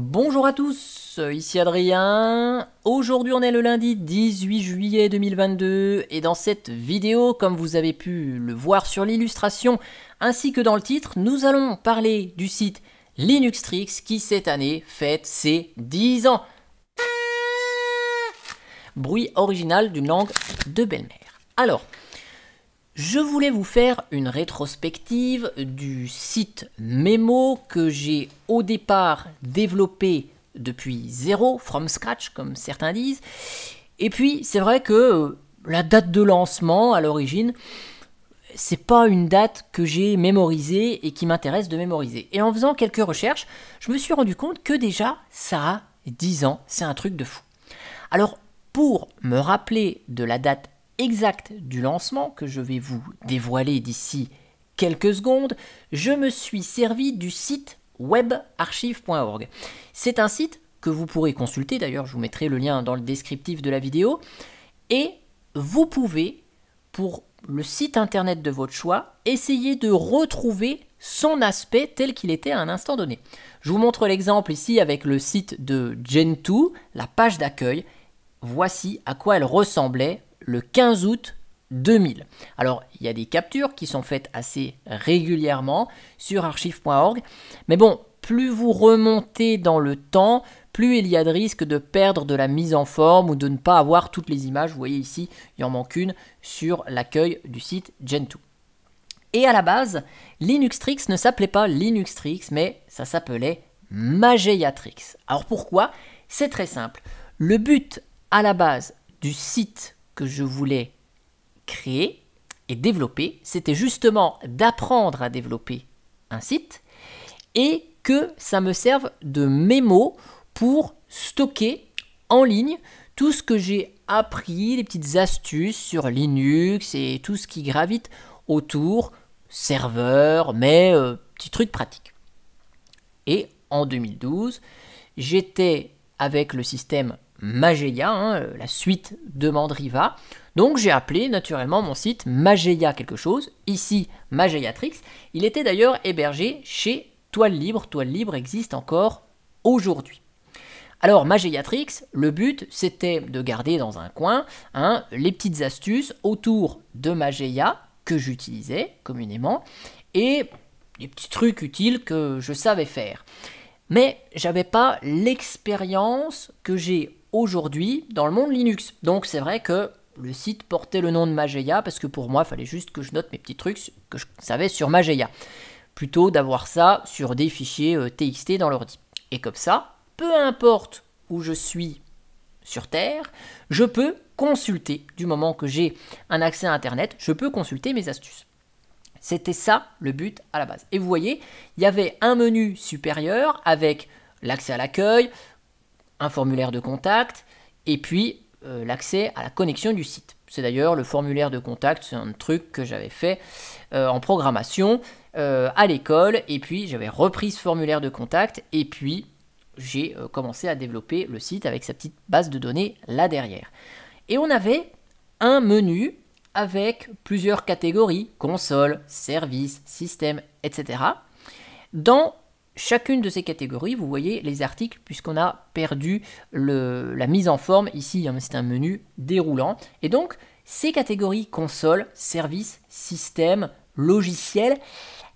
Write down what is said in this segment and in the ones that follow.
Bonjour à tous, ici Adrien. Aujourd'hui on est le lundi 18 juillet 2022 et dans cette vidéo, comme vous avez pu le voir sur l'illustration ainsi que dans le titre, nous allons parler du site Linuxtrix qui cette année fête ses 10 ans. Bruit original d'une langue de belle-mère. Alors, je voulais vous faire une rétrospective du site Memo que j'ai au départ développé depuis zéro, from scratch comme certains disent. Et puis c'est vrai que la date de lancement à l'origine, c'est pas une date que j'ai mémorisée et qui m'intéresse de mémoriser. Et en faisant quelques recherches, je me suis rendu compte que déjà ça a 10 ans, c'est un truc de fou. Alors pour me rappeler de la date exact du lancement que je vais vous dévoiler d'ici quelques secondes, je me suis servi du site webarchive.org. C'est un site que vous pourrez consulter, d'ailleurs je vous mettrai le lien dans le descriptif de la vidéo, et vous pouvez, pour le site internet de votre choix, essayer de retrouver son aspect tel qu'il était à un instant donné. Je vous montre l'exemple ici avec le site de Gentoo, la page d'accueil. Voici à quoi elle ressemblait le 15 août 2000. Alors, il y a des captures qui sont faites assez régulièrement sur archive.org, mais bon, plus vous remontez dans le temps, plus il y a de risques de perdre de la mise en forme ou de ne pas avoir toutes les images. Vous voyez ici, il en manque une sur l'accueil du site Gentoo. Et à la base, Linuxtrix ne s'appelait pas Linuxtrix, mais ça s'appelait Mageia-Trix. Alors pourquoi? C'est très simple. Le but à la base du site que je voulais créer et développer, c'était justement d'apprendre à développer un site et que ça me serve de mémo pour stocker en ligne tout ce que j'ai appris, les petites astuces sur Linux et tout ce qui gravite autour, serveur, mais petits trucs pratiques. Et en 2012, j'étais avec le système Mageia, la suite de Mandriva. Donc j'ai appelé naturellement mon site Mageia quelque chose, ici Mageia-Trix. Il était d'ailleurs hébergé chez Toile Libre. Toile Libre existe encore aujourd'hui. Alors Mageia-Trix, le but c'était de garder dans un coin les petites astuces autour de Mageia que j'utilisais communément et des petits trucs utiles que je savais faire. Mais j'avais pas l'expérience que j'ai aujourd'hui dans le monde Linux. Donc c'est vrai que le site portait le nom de Mageia parce que pour moi, il fallait juste que je note mes petits trucs que je savais sur Mageia, plutôt d'avoir ça sur des fichiers TXT dans l'ordi. Et comme ça, peu importe où je suis sur Terre, je peux consulter, du moment que j'ai un accès à Internet, je peux consulter mes astuces. C'était ça le but à la base. Et vous voyez, il y avait un menu supérieur avec l'accès à l'accueil, un formulaire de contact et puis l'accès à la connexion du site. C'est d'ailleurs le formulaire de contact, c'est un truc que j'avais fait en programmation à l'école et puis j'avais repris ce formulaire de contact et puis j'ai commencé à développer le site avec sa petite base de données là derrière. Et on avait un menu avec plusieurs catégories, console, service, système, etc. Dans chacune de ces catégories, vous voyez les articles, puisqu'on a perdu la mise en forme. Ici, c'est un menu déroulant. Et donc, ces catégories console, service, système, logiciel,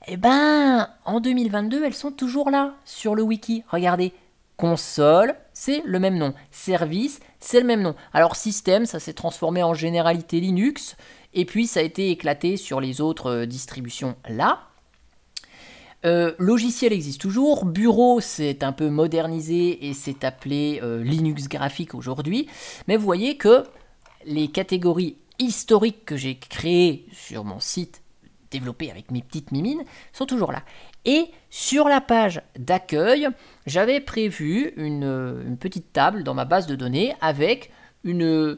eh ben, en 2022, elles sont toujours là sur le wiki. Regardez, console, c'est le même nom. Service, c'est le même nom. Alors système, ça s'est transformé en généralité Linux. Et puis ça a été éclaté sur les autres distributions là. Logiciel existe toujours. Bureau, c'est un peu modernisé et c'est appelé Linux graphique aujourd'hui. Mais vous voyez que les catégories historiques que j'ai créées sur mon site développé avec mes petites mimines sont toujours là. Et sur la page d'accueil, j'avais prévu une petite table dans ma base de données avec une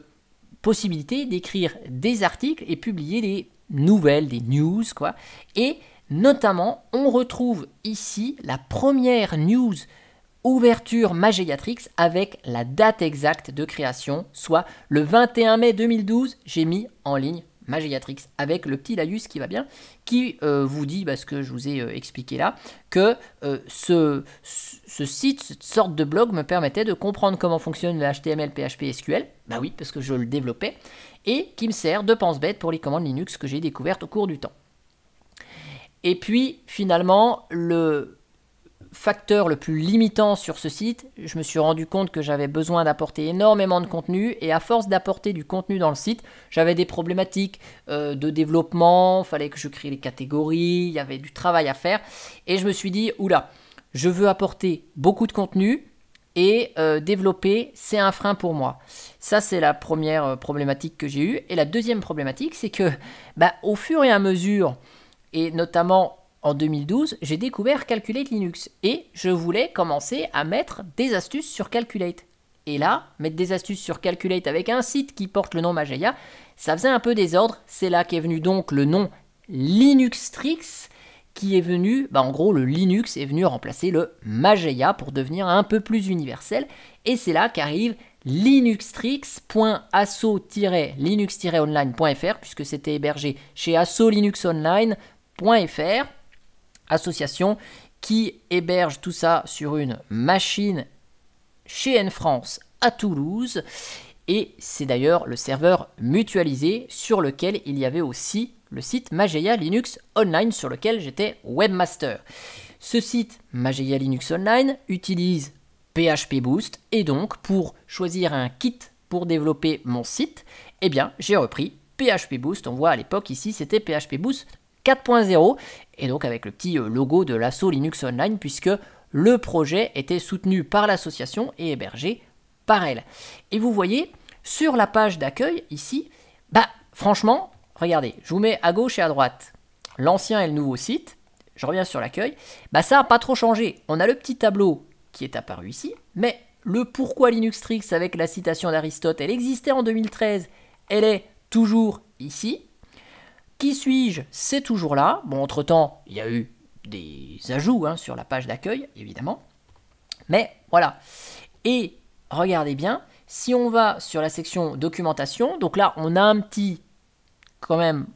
possibilité d'écrire des articles et publier des nouvelles, des news, quoi. Et notamment, on retrouve ici la première news ouverture Mageia-Trix avec la date exacte de création, soit le 21 mai 2012, j'ai mis en ligne Magellatrix avec le petit laïus qui va bien, qui vous dit ce que je vous ai expliqué là, que ce site, cette sorte de blog me permettait de comprendre comment fonctionne le HTML, PHP, SQL, bah oui, parce que je le développais, et qui me sert de pense-bête pour les commandes Linux que j'ai découvertes au cours du temps. Et puis, finalement, le facteur le plus limitant sur ce site, je me suis rendu compte que j'avais besoin d'apporter énormément de contenu, et à force d'apporter du contenu dans le site, j'avais des problématiques de développement, il fallait que je crée les catégories, il y avait du travail à faire, et je me suis dit, oula, je veux apporter beaucoup de contenu, et développer, c'est un frein pour moi. Ça, c'est la première problématique que j'ai eue. Et la deuxième problématique, c'est que au fur et à mesure, et notamment en 2012, j'ai découvert Calculate Linux. Et je voulais commencer à mettre des astuces sur Calculate. Et là, mettre des astuces sur Calculate avec un site qui porte le nom Mageia, ça faisait un peu désordre. C'est là qu'est venu donc le nom Linuxtrix, qui est venu, en gros le Linux est venu remplacer le Mageia pour devenir un peu plus universel, et c'est là qu'arrive linuxtrix.asso-linux-online.fr, puisque c'était hébergé chez asso-linux-online.fr, association qui héberge tout ça sur une machine chez N-France à Toulouse, et c'est d'ailleurs le serveur mutualisé sur lequel il y avait aussi le site Mageia Linux Online sur lequel j'étais webmaster. Ce site Mageia Linux Online utilise PHP Boost, et donc pour choisir un kit pour développer mon site, j'ai repris PHP Boost. On voit à l'époque ici c'était PHP Boost 4.0, et donc avec le petit logo de l'assaut Linux Online, puisque le projet était soutenu par l'association et hébergé par elle. Et vous voyez sur la page d'accueil ici, franchement, regardez, je vous mets à gauche et à droite l'ancien et le nouveau site. Je reviens sur l'accueil. Ça n'a pas trop changé. On a le petit tableau qui est apparu ici, mais le pourquoi Linuxtrix avec la citation d'Aristote, elle existait en 2013, elle est toujours ici. Qui suis-je? C'est toujours là. Bon, entre-temps, il y a eu des ajouts sur la page d'accueil, évidemment. Mais voilà. Et regardez bien, si on va sur la section documentation, donc là, on a un petit quand même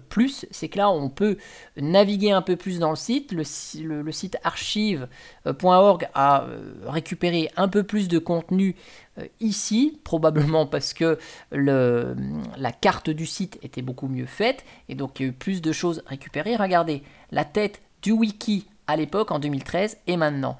plus, c'est que là on peut naviguer un peu plus dans le site. Le site archive.org a récupéré un peu plus de contenu ici, probablement parce que la carte du site était beaucoup mieux faite, et donc il y a eu plus de choses récupérées. Regardez la tête du wiki à l'époque en 2013 et maintenant.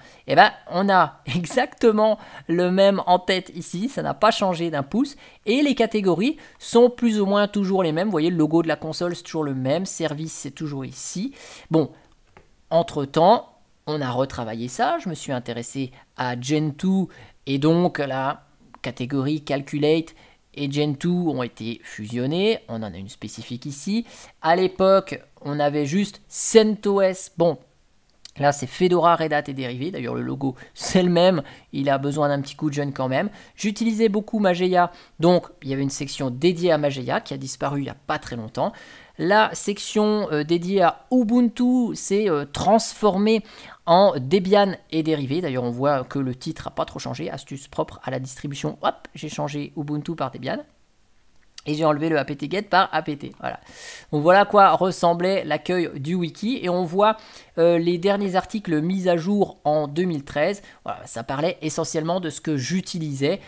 On a exactement le même en tête ici, ça n'a pas changé d'un pouce, et les catégories sont plus ou moins toujours les mêmes. Vous voyez, le logo de la console c'est toujours le même, service c'est toujours ici. Bon, entre temps, on a retravaillé ça, je me suis intéressé à Gentoo, et donc la catégorie Calculate et Gentoo ont été fusionnés. On en a une spécifique ici. À l'époque, on avait juste CentOS. Bon, là, c'est Fedora, Red Hat et dérivés. D'ailleurs, le logo, c'est le même. Il a besoin d'un petit coup de jeune quand même. J'utilisais beaucoup Mageia. Donc, il y avait une section dédiée à Mageia qui a disparu il n'y a pas très longtemps. La section dédiée à Ubuntu s'est transformée en Debian et dérivés. D'ailleurs, on voit que le titre n'a pas trop changé. Astuce propre à la distribution. Hop, j'ai changé Ubuntu par Debian. Et j'ai enlevé le apt-get par apt. Voilà. Donc voilà à quoi ressemblait l'accueil du wiki. Et on voit les derniers articles mis à jour en 2013. Voilà, ça parlait essentiellement de ce que j'utilisais.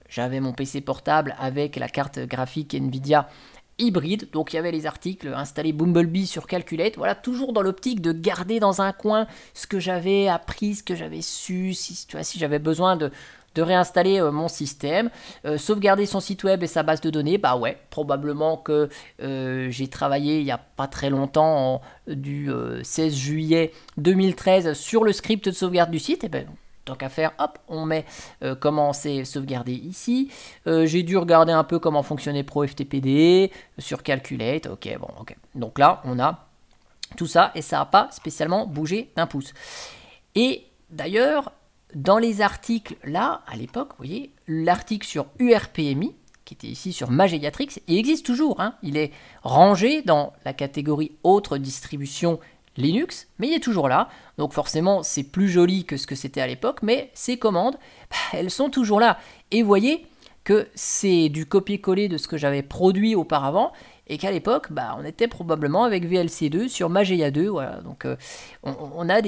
J'avais mon PC portable avec la carte graphique Nvidia hybride. Donc il y avait les articles installés Bumblebee sur Calculate. Voilà, toujours dans l'optique de garder dans un coin ce que j'avais appris, ce que j'avais su, si j'avais besoin de réinstaller mon système, sauvegarder son site web et sa base de données. Ouais, probablement que j'ai travaillé il n'y a pas très longtemps, du 16 juillet 2013, sur le script de sauvegarde du site. Et tant qu'à faire, hop, on met comment c'est sauvegardé ici. J'ai dû regarder un peu comment fonctionnait ProFTPD sur Calculate. Ok. Donc là, on a tout ça et ça n'a pas spécialement bougé d'un pouce. Et d'ailleurs, dans les articles, là, à l'époque, vous voyez, l'article sur URPMI, qui était ici sur Magellatrix, il existe toujours. Il est rangé dans la catégorie autres distributions Linux, mais il est toujours là. Donc forcément, c'est plus joli que ce que c'était à l'époque, mais ces commandes, elles sont toujours là. Et vous voyez que c'est du copier-coller de ce que j'avais produit auparavant. et qu'à l'époque, bah, on était probablement avec VLC2 sur Mageia 2. Voilà. Donc on a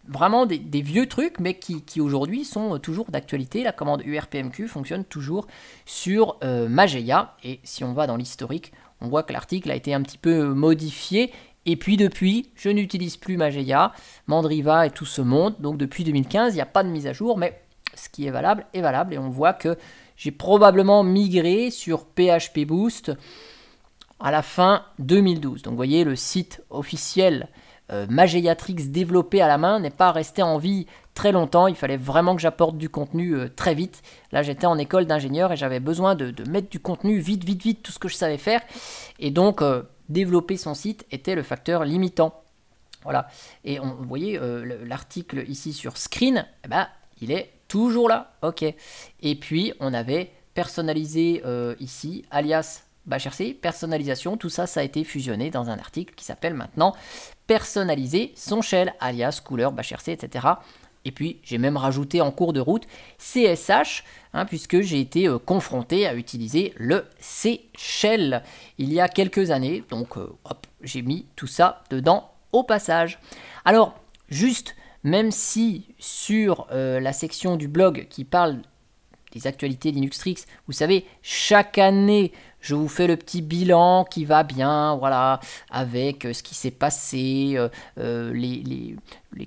vraiment des vieux trucs, mais qui aujourd'hui sont toujours d'actualité. La commande URPMQ fonctionne toujours sur Mageia, et si on va dans l'historique, on voit que l'article a été un petit peu modifié. Et puis depuis, je n'utilise plus Mageia, Mandriva et tout ce monde. Donc depuis 2015, il n'y a pas de mise à jour, mais ce qui est valable est valable. Et on voit que j'ai probablement migré sur PHP Boost à la fin 2012. Donc vous voyez, le site officiel Mageiatrix développé à la main n'est pas resté en vie très longtemps. Il fallait vraiment que j'apporte du contenu très vite. Là, j'étais en école d'ingénieur et j'avais besoin de mettre du contenu vite, tout ce que je savais faire. Et donc, développer son site était le facteur limitant. Voilà. Et vous voyez, l'article ici sur Screen, eh ben, il est toujours là. OK. Et puis, on avait personnalisé ici, alias BashRC, personnalisation. Tout ça, ça a été fusionné dans un article qui s'appelle maintenant personnaliser son shell, alias couleur BashRC, etc. Et puis, j'ai même rajouté en cours de route CSH, puisque j'ai été confronté à utiliser le C-Shell il y a quelques années. Donc, hop, j'ai mis tout ça dedans au passage. Alors, juste, même si sur la section du blog qui parle des actualités Linuxtrix, vous savez, chaque année, je vous fais le petit bilan qui va bien, voilà, avec ce qui s'est passé, les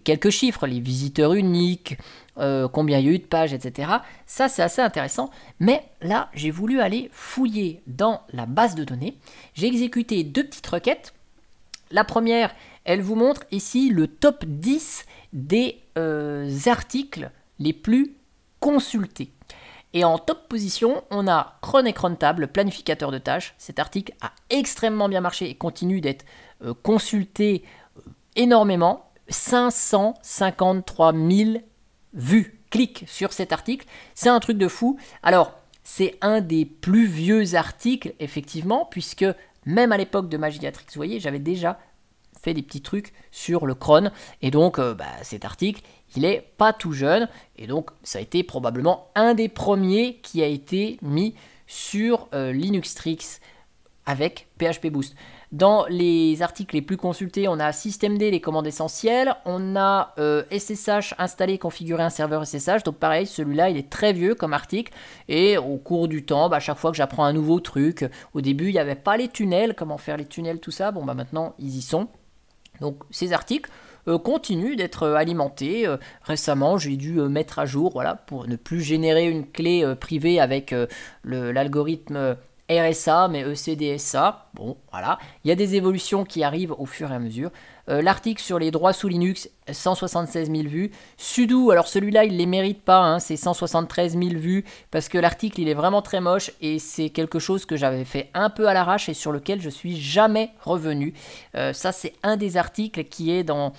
quelques chiffres, les visiteurs uniques, combien il y a eu de pages, etc. Ça, c'est assez intéressant. Mais là, j'ai voulu aller fouiller dans la base de données. J'ai exécuté 2 petites requêtes. La première, elle vous montre ici le top 10 des articles les plus consultés. Et en top position, on a Cron et Cron-Table, planificateur de tâches. Cet article a extrêmement bien marché et continue d'être consulté énormément. 553 000 vues, clics sur cet article. C'est un truc de fou. Alors, c'est un des plus vieux articles, effectivement, puisque même à l'époque de Mageiatrix, vous voyez, j'avais déjà fait des petits trucs sur le cron. Et donc, cet article, il est pas tout jeune. Et donc, ça a été probablement un des premiers qui a été mis sur Linuxtrix avec PHP Boost. Dans les articles les plus consultés, on a systemd, les commandes essentielles. On a SSH, installer, configurer un serveur SSH. Donc pareil, celui-là, il est très vieux comme article. Et au cours du temps, à chaque fois que j'apprends un nouveau truc, au début, il n'y avait pas les tunnels, comment faire les tunnels, tout ça. Bon, maintenant, ils y sont. Donc ces articles continuent d'être alimentés. Récemment, j'ai dû mettre à jour, voilà, pour ne plus générer une clé privée avec l'algorithme RSA, mais ECDSA. Bon, voilà. Il y a des évolutions qui arrivent au fur et à mesure. L'article sur les droits sous Linux, 176 000 vues. Sudo, alors celui-là, il ne les mérite pas, c'est 173 000 vues, parce que l'article, il est vraiment très moche, et c'est quelque chose que j'avais fait un peu à l'arrache, et sur lequel je suis jamais revenu. Ça, c'est un des articles qui est dans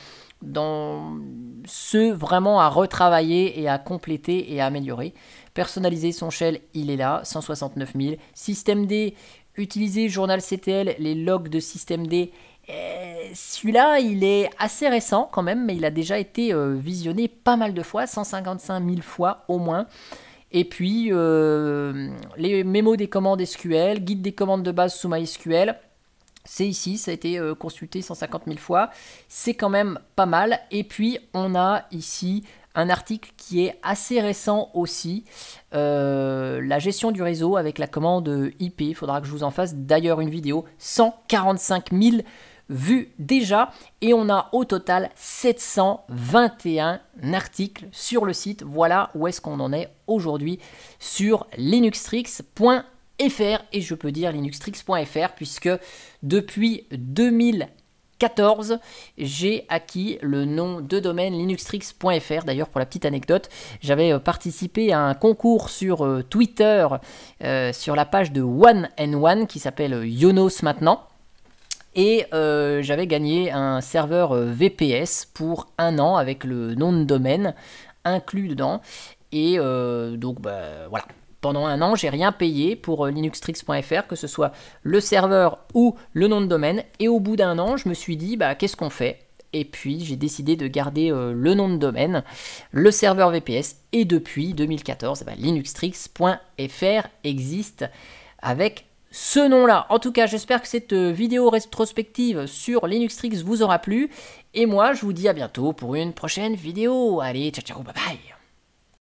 ceux vraiment à retravailler, et à compléter, et à améliorer. Personnaliser son shell, il est là, 169 000. Systemd, utiliser journalctl, les logs de systemd. Celui-là, il est assez récent quand même, mais il a déjà été visionné pas mal de fois, 155 000 fois au moins. Et puis, les mémos des commandes SQL, guide des commandes de base sous MySQL. C'est ici, ça a été consulté 150 000 fois. C'est quand même pas mal. Et puis, on a ici un article qui est assez récent aussi, la gestion du réseau avec la commande IP. Il faudra que je vous en fasse d'ailleurs une vidéo. 145 000 vues déjà, et on a au total 721 articles sur le site. Voilà où est-ce qu'on en est aujourd'hui sur linuxtrix.fr, et je peux dire linuxtrix.fr puisque depuis 2014, j'ai acquis le nom de domaine linuxtrix.fr. D'ailleurs, pour la petite anecdote, j'avais participé à un concours sur Twitter, sur la page de One and One qui s'appelle Yonos maintenant. Et j'avais gagné un serveur VPS pour 1 an avec le nom de domaine inclus dedans. Et donc, voilà. Pendant 1 an, j'ai rien payé pour linuxtrix.fr, que ce soit le serveur ou le nom de domaine. Et au bout d'1 an, je me suis dit, qu'est-ce qu'on fait? Et puis, j'ai décidé de garder le nom de domaine, le serveur VPS. Et depuis 2014, linuxtrix.fr existe avec ce nom-là. En tout cas, j'espère que cette vidéo rétrospective sur Linuxtrix vous aura plu. Et moi, je vous dis à bientôt pour une prochaine vidéo. Allez, ciao, ciao, bye bye.